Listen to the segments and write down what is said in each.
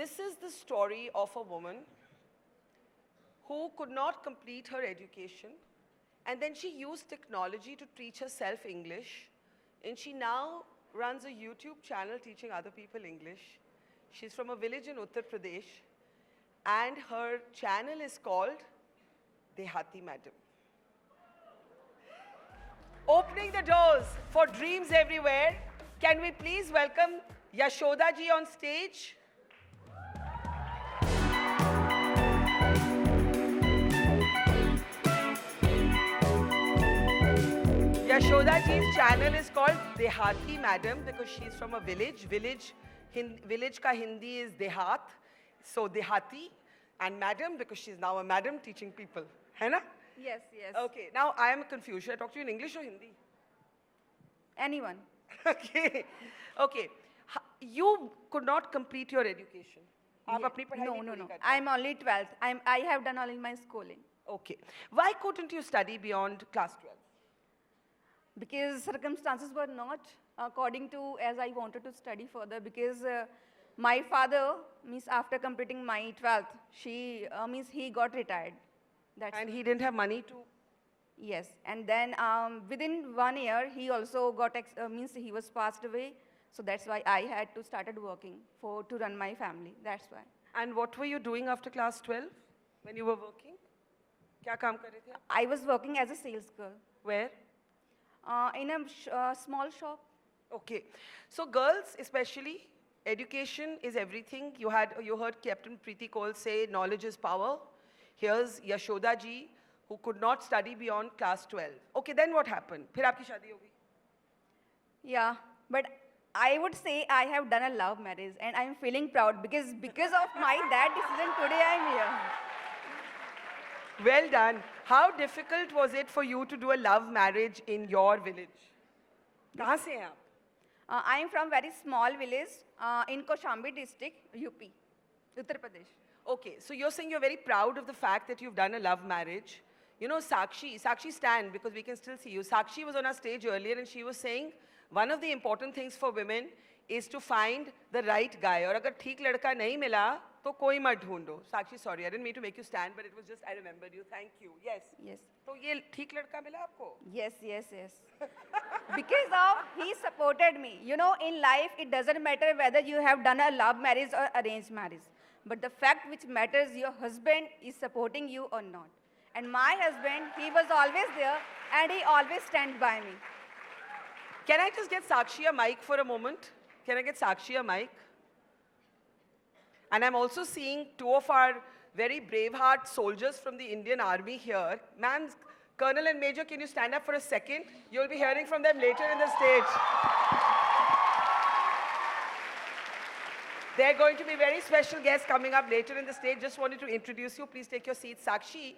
this is the story of a woman who could not complete her education, and then she used technology to teach herself English, and she now runs a YouTube channel teaching other people English. She's from a village in Uttar Pradesh, and her channel is called Dehati Madam. Opening the doors for dreams everywhere, can we please welcome Yashoda ji on stage? Yashoda ji's channel is called Dehati Madam because she's from a village. Village ka Hindi is Dehat, so Dehati, and Madam because she's now a madam teaching people. Hai na? Yes, yes. Okay, now I am confused. Should I talk to you in English or Hindi? Anyone. Okay, okay. You could not complete your education. आप अपनी पढ़ाई No, नहीं no, पूरी no. कर पाए. I'm only 12th. I have done only my schooling. Okay. Why couldn't you study beyond class 12? Because circumstances were not according to as I wanted to study further. Because my father, means after completing my 12th, he got retired. And he didn't have money to. Yes, and then within 1 year, he also got, he was passed away. So that's why I had to started working to run my family. That's why. And what were you doing after class 12 when you were working? क्या काम कर रहे थे आप? I was working as a sales girl. Where? In a small shop. Okay. So girls especially, education is everything. You heard Captain Preeti Kaul say knowledge is power. Here's Yashoda ji who could not study beyond class 12. Okay, then what happened? फिर आपकी शादी हो गई? Yeah, but I would say I have done a love marriage and I'm feeling proud because of my dad decision today I'm here. Well done. How difficult was it for you to do a love marriage in your village? कहाँ से हैं आप? I am from very small village in Kaushambi district, UP, Uttar Pradesh. Okay, so you're saying you're very proud of the fact that you've done a love marriage. You know, Sakshi stand because we can still see you. Sakshi was on our stage earlier and she was saying one of the important things for women is to find the right guy. और अगर ठीक लड़का नहीं मिला तो कोई मत ढूंढो. Sakshi, sorry, I didn't mean to make you stand, but it was just I remembered you. Thank you. Yes. Yes. तो ये ठीक लड़का मिला आपको? Yes, yes, yes. Because he supported me. You know, in life, it doesn't matter whether you have done a love marriage or arranged marriage. But the fact which matters, your husband is supporting you or not. And my husband, he was always there and he always stands by me. Can I just get Sakshi a mic for a moment? Can I get Sakshi a mic? And I'm also seeing two of our very braveheart soldiers from the Indian Army here. Ma'am, Colonel and Major, can you stand up for a second? You'll be hearing from them later in the stage. They're going to be very special guests coming up later in the stage. Just wanted to introduce you. Please take your seats. Sakshi,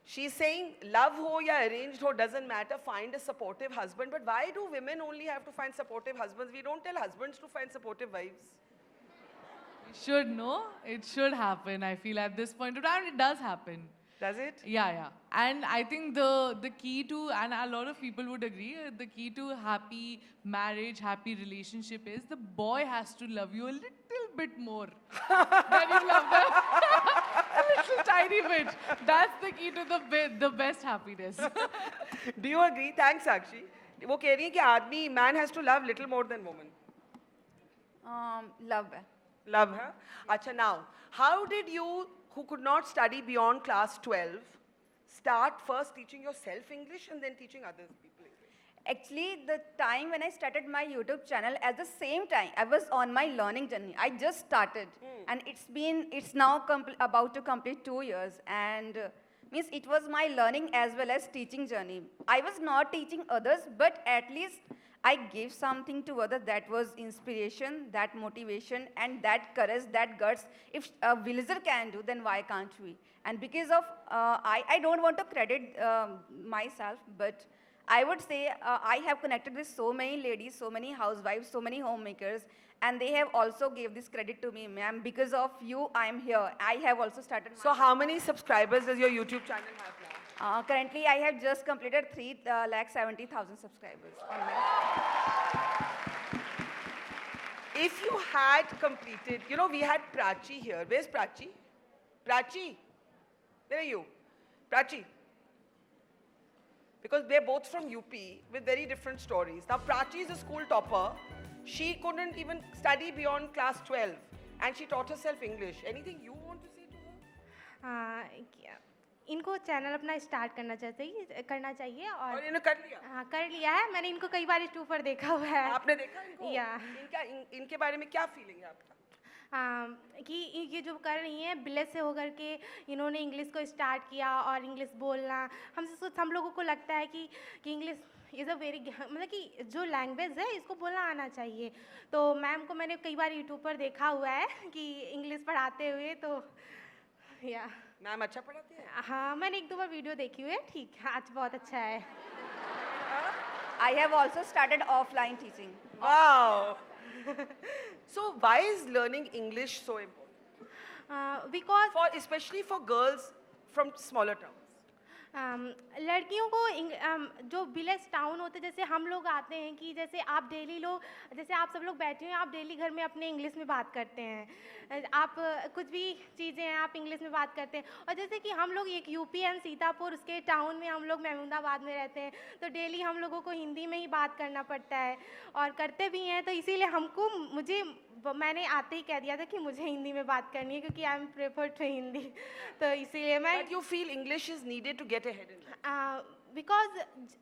she's saying love ho ya arranged ho doesn't matter. Find a supportive husband. But why do women only have to find supportive husbands? We don't tell husbands to find supportive wives. Should know. It should happen. I feel at this point of time, it does happen. Does it? Yeah, yeah. And I think the key to, and a lot of people would agree, the key to happy marriage, happy relationship is the boy has to love you a little bit more than you love them. A little tiny bit. That's the key to the best happiness. Do you agree? Thanks, Sakshi. वो कह रही है कि आदमी, man has to love little more than woman. Love. Love her. Acha, now, how did you, who could not study beyond class 12, start first teaching yourself English and then teaching other people English? Actually, the time when I started my YouTube channel, at the same time, I was on my learning journey. I just started, and it's now about to complete 2 years, and means it was my learning as well as teaching journey. I was not teaching others, but at least I gave something to others that was inspiration, that motivation, and that courage, that guts. If a villager can do, then why can't we? And because of, I don't want to credit myself, but I would say I have connected with so many ladies, so many housewives, so many homemakers, and they have also gave this credit to me, ma'am. Because of you, I am here. I have also started. So how many subscribers does your YouTube channel have now? Currently, I have just completed 3,70,000 subscribers on my. if you had completed, you know, we had Prachi here. Where's Prachi? Prachi, where are you? Prachi. Because they're both from UP with very different stories. Now, Prachi is a school topper. She couldn't even study beyond class 12. And she taught herself English. Anything you want to say to her? हाँ इनको channel अपना start करना चाहिए और और इन्होंने कर लिया? हाँ कर लिया है मैंने इनको कई बार यूट्यूब पर देखा हुआ है आपने देखा इनको? या इनके बारे में क्या फीलिंग है आपका? कि ये जो कर रही हैं विलेज से होकर के इन्होंने इंग्लिश को स्टार्ट किया और इंग्लिश बोलना हम लोगों को लगता है कि इंग्लिश इज़ अ वेरी मतलब कि जो लैंग्वेज है इसको बोलना आना चाहिए तो मैम को मैंने कई बार यूट्यूब पर देखा हुआ है कि इंग्लिश पढ़ाते हुए तो या मैम अच्छा पढ़ाती है? हाँ मैंने 1-2 बार वीडियो देखी हुई है ठीक है आज बहुत अच्छा है I have also started offline teaching. Wow. So why is learning English so important? Because For especially for girls from smaller towns. लड़कियों को जो विलेज टाउन होते जैसे हम लोग आते हैं कि जैसे आप डेली जैसे आप सब लोग बैठे हैं आप डेली घर में अपने इंग्लिश में बात करते हैं आप कुछ भी चीज़ें हैं आप इंग्लिश में बात करते हैं और जैसे कि हम लोग एक यूपी एंड सीतापुर उसके टाउन में हम लोग महमूदाबाद में रहते हैं तो डेली हम लोगों को हिंदी में ही बात करना पड़ता है और करते भी हैं तो इसीलिए मैंने आते ही कह दिया था कि मुझे हिंदी में बात करनी है क्योंकि I am prefer to Hindi तो इसीलिए मैं But you feel English is needed to get ahead in life. Because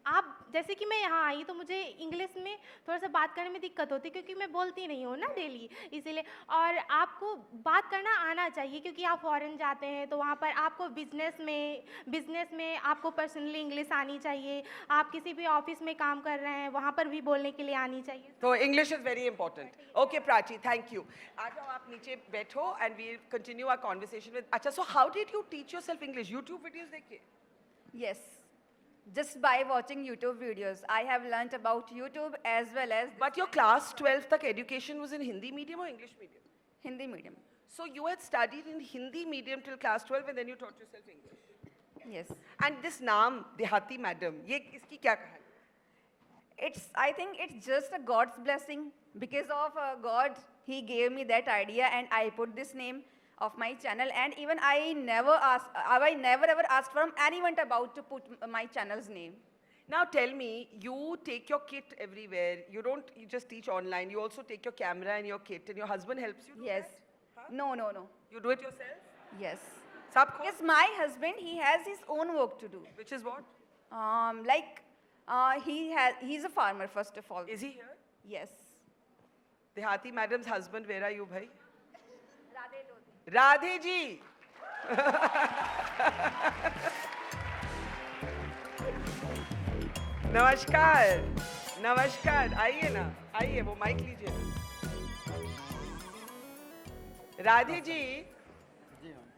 आप जैसे कि मैं यहाँ आई तो मुझे इंग्लिश में थोड़ा सा बात करने में दिक्कत होती है क्योंकि मैं बोलती नहीं हूँ ना डेली इसीलिए और आपको बात करना आना चाहिए क्योंकि आप फॉरेन जाते हैं तो वहाँ पर आपको बिजनेस में आपको पर्सनली इंग्लिश आनी चाहिए आप किसी भी ऑफिस में काम कर रहे हैं वहाँ पर भी बोलने के लिए आनी चाहिए So English is very important. Okay, Prachi, thank you. आ जाओ आप नीचे बैठो and we'll continue our conversation with. अच्छा, so how did you teach yourself English? YouTube videos देख के? Yes. Just by watching YouTube videos. I have learnt about YouTube as well as But your class 12 तक education was in Hindi medium or English medium? Hindi medium. So you had studied in Hindi medium till class 12 and then you taught yourself English. Yes. And this naam, Dehati Madam, ये इसकी क्या कहानी? I think it's just a God's blessing. Because of God, He gave me that idea and I put this name of my channel and even I never ever asked from anyone about to put my channel's name. Now tell me, you take your kit everywhere. You just teach online. You also take your camera and your kit and your husband helps you do Yes. that? Huh? No. You do it yourself? Yes. Sab khud? Because my husband, he has his own work to do. Which is what? He's a farmer first of all. Is he here? Yes. Dehati Madam's husband, where are you, bhai? Radhe ji. नमस्कार आइए ना आइए वो mic लीजिए राधे जी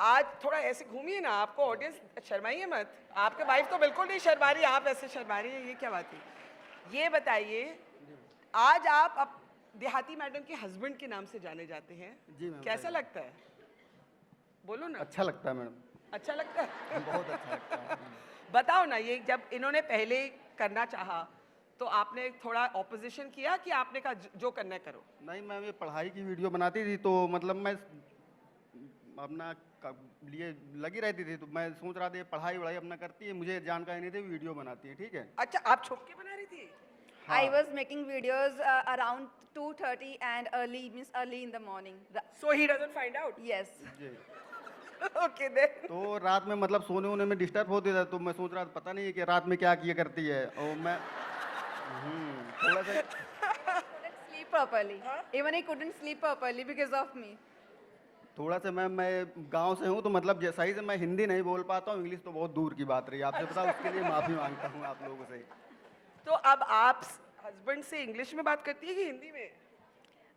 आज थोड़ा ऐसे घूमिए ना आपको ऑडियंस शर्माइए मत आपके वाइफ तो बिल्कुल नहीं शर्मा रही आप ऐसे शर्मा रही है ये क्या बात है ये बताइए आज आप देहाती मैडम के हस्बैंड के नाम से जाने जाते हैं जी मैम कैसा लगता है बोलो ना अच्छा लगता है मैडम अच्छा लगता है बहुत अच्छा लगता है बताओ ना ये जब इन्होंने पहले करना चाहा तो आपने थोड़ा ऑपोजिशन किया कि आपने कहा जो करना है करो नहीं मैम ये पढ़ाई की वीडियो बनाती थी तो मतलब मैं अपना लिए लगी रहती थी तो मैं सोच रहा था ये पढ़ाई वढ़ाई अपना करती है मुझे जानकारी नहीं थी वीडियो बनाती है ठीक है अच्छा आप छुप के बना रही थी I was making videos around 2:30 and early in the morning. So he doesn't find out? Yes. Ji Okay then. तो रात में मतलब सोने वोने में डिस्टर्ब होते थे तो मैं सोच रहा था पता नहीं है कि रात में क्या किया करती है और मैं थोड़ा सा Couldn't sleep properly. Even I couldn't sleep properly because of me. थोड़ा सा मैं गांव से हूँ तो मतलब सही से मैं हिंदी नहीं बोल पाता हूँ इंग्लिश तो बहुत दूर की बात रही आपसे पता उसके लिए माफ़ी मांगता हूँ आप लोगों से तो अब आप हस्बैंड से इंग्लिश में बात करती है कि हिंदी में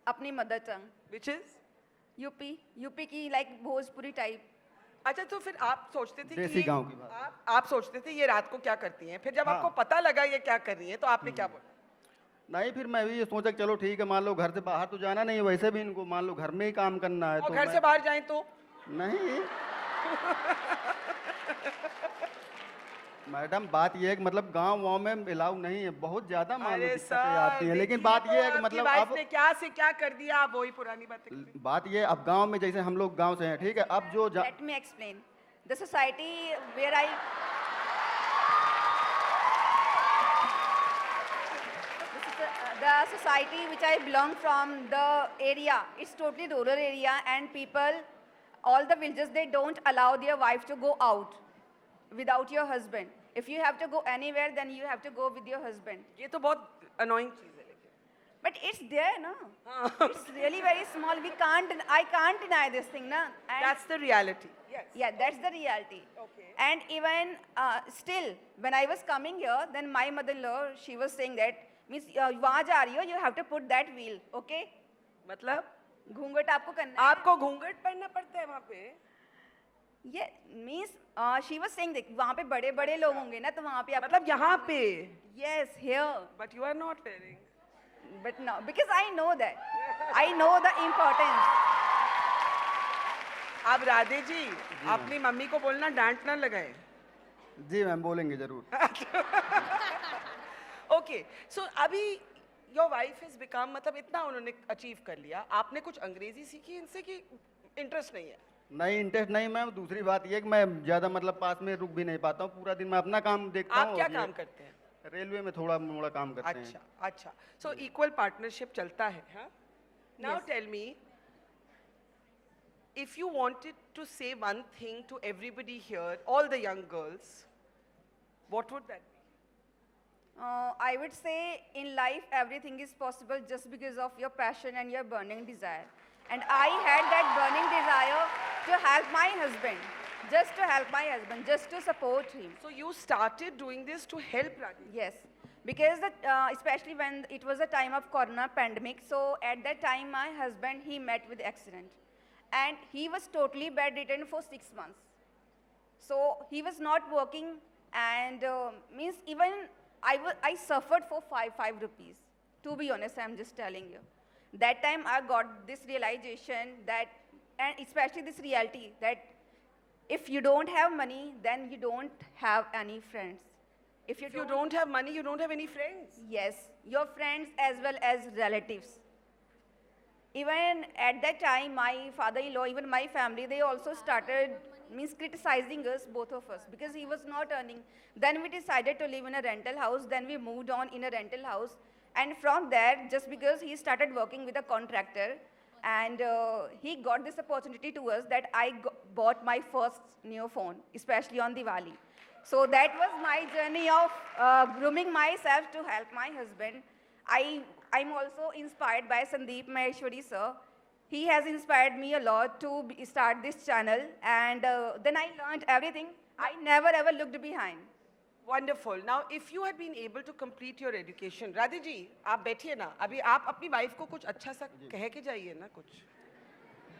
अपनी mother tongue which is UP की लाइक भोजपुरी टाइप अच्छा तो फिर आप सोचते थे देसी कि गांव की बात। आप सोचते थे ये रात को क्या करती हैं फिर जब हाँ। आपको पता लगा ये क्या कर रही है तो आपने क्या बोला नहीं फिर मैं भी ये सोचा कि चलो ठीक है मान लो घर से बाहर तो जाना नहीं है वैसे भी इनको मान लो घर में ही काम करना है और तो घर से बाहर जाएं तो नहीं मैडम बात ये है कि मतलब गांव वाँव में अलाउ नहीं है, बहुत ज्यादा मालूम अरे दिक्कतें सर, आती हैं, लेकिन देखिए बात तो ये है कि आपकी मतलब वाइफ अब ने क्या से क्या कर दिया, आप वही पुरानी बातें कर रहे हैं। बात ये अब गांव में जैसे हम लोग गांव से हैं, ठीक है, अब जो Let me explain. The society where the society which I belong from, the area, it's totally rural area, and people, all the villages, they don't allow their wife to go out without your husband. If you have to go anywhere, then you have to go with your husband. ये तो बहुत annoying चीज है लेकिन। But it's there, no? It's really very small. I can't deny this thing, no? And That's the reality. Yes. yeah, that's the reality. Okay. And even still, when I was coming here, then my mother-in-law, she was saying that, means, वहाँ जा रही हो, you have to put that wheel, okay? मतलब घूंघट आपको करना है. आपको घूंघट पहनना पड़ता है वहाँ पे? Yeah, means she was saying that वहाँ पे बड़े-बड़े लोग होंगे ना, तो वहाँ पे आप. मतलब यहाँ पे? Yes, here. But you are not wearing. But no, because I know that. I know the importance. अब राधे जी, अपनी मम्मी को बोलना डांट ना लगाए। जी मैम बोलेंगे जरूर। Okay, so अभी your wife has become, मतलब इतना उन्होंने अचीव कर लिया, आपने कुछ अंग्रेजी सीखी इनसे कि इंटरेस्ट नहीं है? नहीं इंटरेस्ट नहीं मैम, दूसरी बात ये कि मैं ज्यादा मतलब पास में रुक भी नहीं पाता हूँ, पूरा दिन मैं अपना काम देखता हूँ। आप क्या काम करते हैं? रेलवे में थोड़ा मोड़ा काम करते हैं। अच्छा अच्छा, so equal partnership चलता है, हाँ? Now tell me, if you wanted to say one thing to everybody here, all the young girls, what would that be? I would say in life everything is possible just because of your passion and your burning desire. And I had that burning desire to help my husband, just to support him. So you started doing this to help Radhi? Yes, because especially when it was a time of corona pandemic, so at that time my husband, he met with accident. And he was totally bedridden for 6 months. So he was not working, and means even I suffered for five rupees. To be honest, I'm just telling you. That time I got this realization that, and especially this reality that if you don't have money, then you don't have any friends. If you don't have money, you don't have any friends. Yes, your friends as well as relatives. Even at that time, my father-in-law, even my family, they also started criticizing us, both of us, because he was not earning. Then we decided to live in a rental house. Then we moved on in a rental house. And from there, just because he started working with a contractor, and he got this opportunity to us that I bought my first new phone, especially on Diwali. So that was my journey of grooming myself to help my husband. I'm also inspired by Sandeep Maheshwari sir. He has inspired me a lot to start this channel, and then I learned everything. I never ever looked behind. Wonderful. Now, if you had been able to complete your education, Radhi ji, आप बैठिए ना. अभी आप अपनी wife को कुछ अच्छा सा कह के जाइए ना कुछ.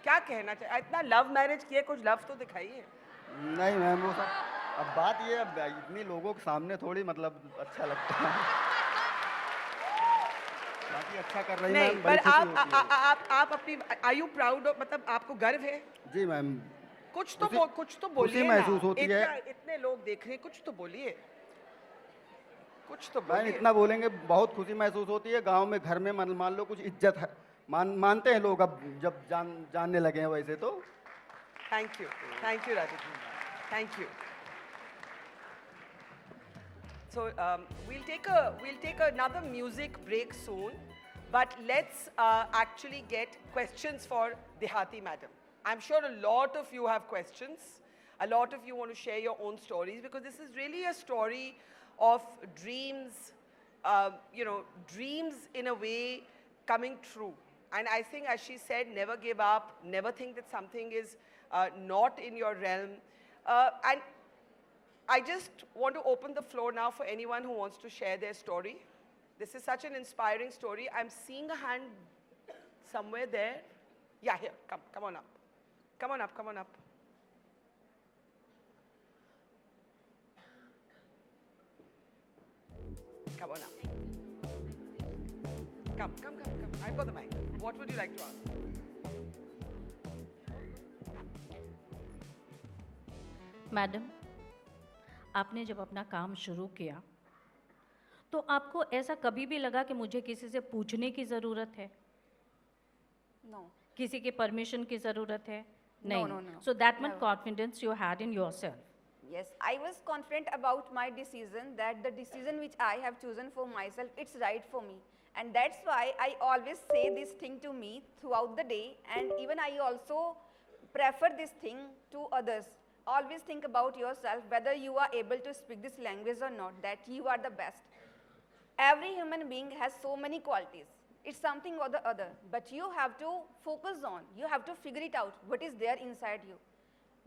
क्या कहना चाहिए? इतना लव मैरिज किए, कुछ लव तो दिखाइए. नहीं मैम वो सब अब बात ये अब इतनी लोगों के सामने थोड़ी मतलब अच्छा लगता है। बाकी अच्छा कर रही नहीं, मैम, पर बड़ी खुशी होती है। आप अपनी, are you proud of, मतलब आपको गर्व है? जी मैम कुछ तो खुशी बोलिए ना. महसूस होती है। इतने लोग देख रहे हैं, कुछ तो बोलिए. कुछ तो मैम बोलिए. इतना बोलेंगे बहुत खुशी महसूस होती है। गांव में घर में मान लो कुछ इज्जत है, मानते हैं लोग अब जब जानने लगे हैं वैसे तो। Thank you, Radhi ji. Thank you. So we'll take another music break soon, but let's actually get questions for Dehati madam. I'm sure a lot of you have questions. A lot of you want to share your own stories, because this is really a story of dreams, dreams in a way coming true. And I think, as she said, never give up, never think that something is not in your realm. And I just want to open the floor now for anyone who wants to share their story. This is such an inspiring story. I'm seeing a hand somewhere there. Yeah, here, come on up. Come on up. Come on up. Come. I've got the mic. What would you like to ask? Madam, आपने जब अपना काम शुरू किया तो आपको ऐसा कभी भी लगा कि मुझे किसी से पूछने की ज़रूरत है, No. किसी के परमिशन की ज़रूरत है? No, नहीं. no, no. So that much Never. confidence you had in yourself. Yes, I was confident about my decision, that the decision which I have chosen for myself, it's right for me. And that's why I always say this thing to me throughout the day, and even I also prefer this thing to others. Always think about yourself, whether you are able to speak this language or not, that you are the best. Every human being has so many qualities. It's something or the other, but you have to focus on, you have to figure it out, what is there inside you.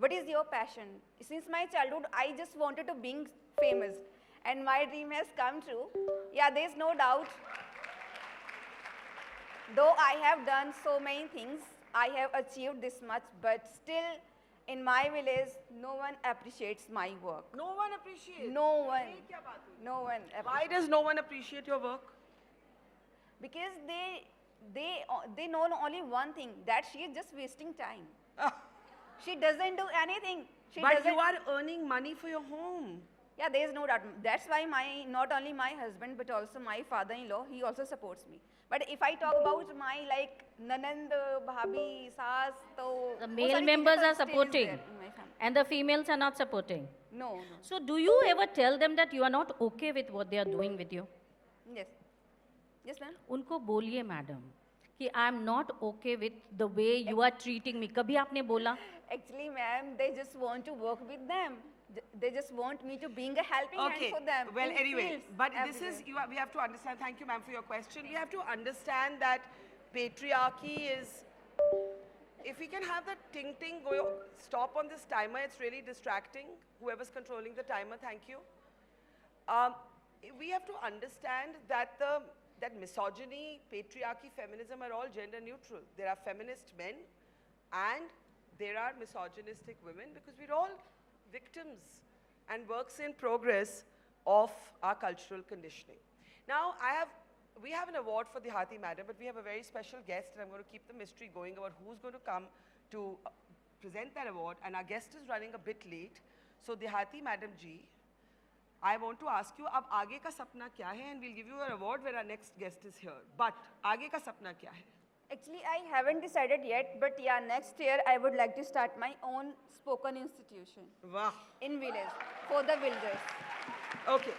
What is your passion? Since my childhood, I just wanted to be famous, and my dream has come true. Yeah, there is no doubt. Though I have done so many things, I have achieved this much, but still, in my village, no one appreciates my work. No one appreciates. No one. ये क्या बात हुई? No one. Why does no one appreciate your work? Because they know only one thing, that she is just wasting time. She doesn't do anything. She But doesn't. you are earning money for your home. Yeah, there is no doubt. That's why not only my husband but also my father-in-law, he also supports me. But if I talk about my like nanand, bhabhi, saas, तो The वो male सारी members चीजें are तो still is supporting there in my family. and the females are not supporting. No, no. So do you ever tell them that you are not okay with what they are doing with you? Yes. Yes, ma'am. उनको बोलिए madam कि I am not okay with the way you are treating me. कभी आपने बोला? Actually, ma'am, they just want to work with them. They just want me to being a helping hand for them. Well, in anyway, fields, but this everywhere. is, we have to understand, thank you ma'am for your question. We have to understand that patriarchy is, if we can have the ting go, stop on this timer, it's really distracting. Whoever's controlling the timer, thank you. We have to understand that that misogyny, patriarchy, feminism are all gender neutral. There are feminist men and there are misogynistic women, because we're all victims and works in progress of our cultural conditioning. Now, we have an award for Dehati Madam, but we have a very special guest, and I'm going to keep the mystery going about who's going to come to present that award, and our guest is running a bit late. So, Dehati Madam Ji, I want to ask you, अब आगे का सपना क्या है? And we'll give you an award when our next guest is here. But आगे का सपना क्या है? Actually, I haven't decided yet, but yeah, next year I would like to start my own spoken institution Wow. in village, for the villagers. Okay.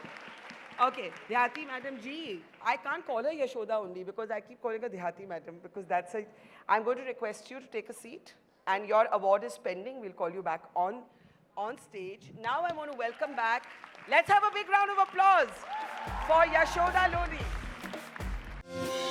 Okay, Dehati Madam Ji. I can't call her Yashoda only because I keep calling her Dehati Madam, because that's a. I'm going to request you to take a seat, and your award is pending. We'll call you back on stage. Now I want to welcome back. Let's have a big round of applause for Yashoda Lodi.